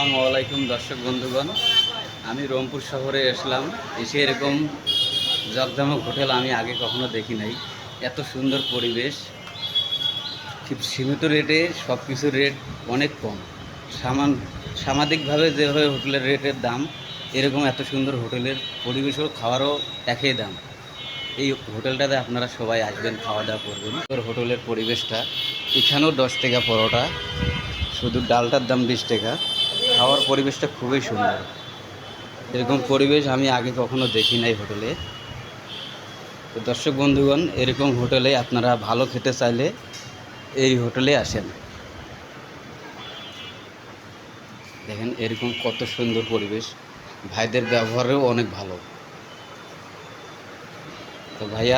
আসসালামু আলাইকুম দর্শক বন্ধুগণ, আমি রংপুর শহরে আসলাম। এসে এরকম জকজমক হোটেল আমি আগে কখনো দেখি নাই। এত সুন্দর পরিবেশ, খুব সীমিত রেটে সব কিছুর রেট অনেক কম। সামাজিকভাবে যেভাবে হোটেলের রেটের দাম, এরকম এত সুন্দর হোটেলের পরিবেশও খাওয়ারও একই দাম। এই হোটেলটাতে আপনারা সবাই আসবেন, খাওয়া দাওয়া করবেন। হোটেলের পরিবেশটা এখানেও 10 টাকা পরোটা, শুধু ডালটার দাম 20 টাকা। খাওয়ার পরিবেশটা খুবই সুন্দর। এরকম পরিবেশ আমি আগে কখনো দেখি নাই হোটেলে। তো দর্শক বন্ধুগণ, এরকম হোটেলে আপনারা ভালো খেতে চাইলে এই হোটেলে আসেন। দেখেন এরকম কত সুন্দর পরিবেশ, ভাইদের ব্যবহারও অনেক ভালো। তো ভাইয়া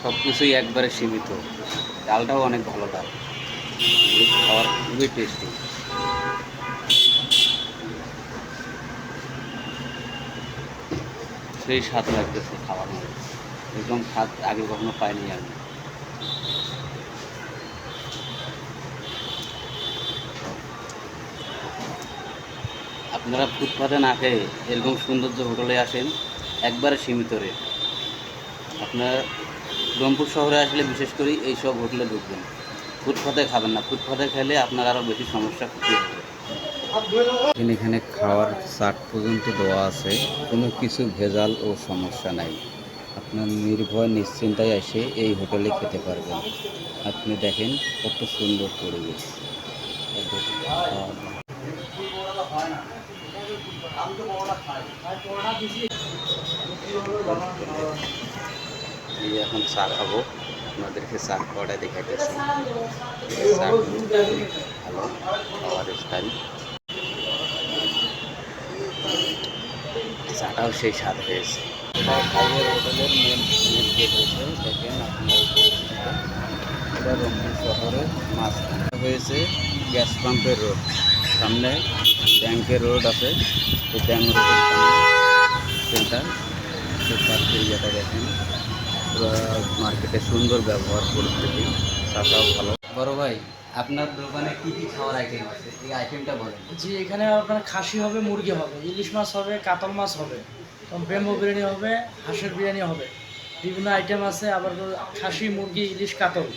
সব কিছুই একবারে সীমিত, ডালটাও অনেক ভালো ডাল, খাওয়ার খুবই টেস্টি। সেই স্বাদ লাগতেছে খাওয়ার মধ্যে, এরকম স্বাদ আগে কখনো পাইনি আমি। আপনারা ফুটপাতে না খেয়ে এরকম সৌন্দর্য হোটেলে আসেন, একবারে সীমিত রেট। আপনারা রংপুর শহরে আসলে বিশেষ করে এই সব হোটেলে ঢুকবেন, ফুটপাতে খাবেন না। ফুটপাতে খেলে আপনার আরও বেশি সমস্যা ক্ষতি হবে। এখানে খাওয়ার চাট পর্যন্ত দেওয়া আছে, কোনো কিছু ভেজাল ও সমস্যা নাই। আপনার নির্ভয় নিশ্চিন্তায় এসে এই হোটেলে খেতে পারবেন। আপনি দেখেন কত সুন্দর পরিবেশ। এখন চা খাবো, আপনাদেরকে চা খাওয়াটা দেখাইতেছি। চা ভালো খাওয়ার স্টাইল, চাটাও সেই স্বাদ হয়েছে। হোটেলের মেন গেট হয়েছে, দেখেন আপনার এটা রংপুর শহরের মাঝখানে হয়েছে গ্যাস পাম্পের রোড, সামনে ব্যাংকের রোড আছে। তো ব্যাংক রোডের সামনে সেন্টার, সেই পার্কের ইয়েটা দেখেন। পুরো মার্কেটে সুন্দর ব্যবহার, পরিস্থিতি, চাটাও ভালো। বড় ভাই, আপনার দোকানে কি কি খাওয়ার আইটেম আছে, এই আইটেমটা বলেন। জি, এখানে আপনার খাসি হবে, মুরগি হবে, ইলিশ মাছ হবে, কাতল মাছ হবে, ব্যাম্বো বিরিয়ানি হবে, হাঁসের বিরিয়ানি হবে, বিভিন্ন আইটেম আছে। আবার খাসি, মুরগি, ইলিশ, কাতল,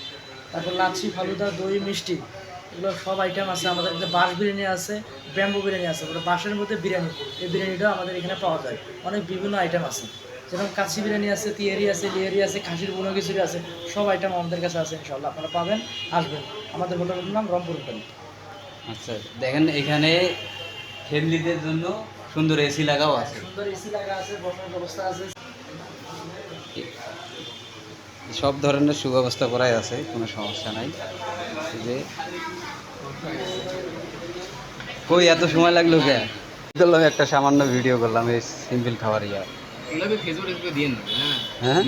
তারপর লাচ্ছি, ফালুদা, দই, মিষ্টি, এগুলো সব আইটেম আছে। আমাদের এখানে বাঁশ বিরিয়ানি আছে, ব্যাম্বো বিরিয়ানি আছে, ওটা বাঁশের মধ্যে বিরিয়ানি, এই বিরিয়ানিটাও আমাদের এখানে পাওয়া যায়। অনেক বিভিন্ন আইটেম আছে, যেরকম কাচ্চি বিরিয়ানি আছে, তিয়েরি আছে, লিয়েরি আছে, খাসির বুনো খিচুড়ি আছে, সব আইটেম আমাদের কাছে আছে। ইনশাল্লাহ আপনারা পাবেন, আসবেন। আমাদের হোটেলের নাম রংপুর হোটেল। আচ্ছা, দেখেন এখানে ফ্যামিলিদের জন্য সুন্দর এসি লাগাও আছে, সুন্দর এসি লাগা আছে, বসার ব্যবস্থা আছে, সব ধরনের সুব্যবস্থা করাই আছে, কোনো সমস্যা নাই। যে কই এত সময় লাগলো কে করলাম, একটা সামান্য ভিডিও করলাম এই সিম্পল খাবার। হ্যাঁ,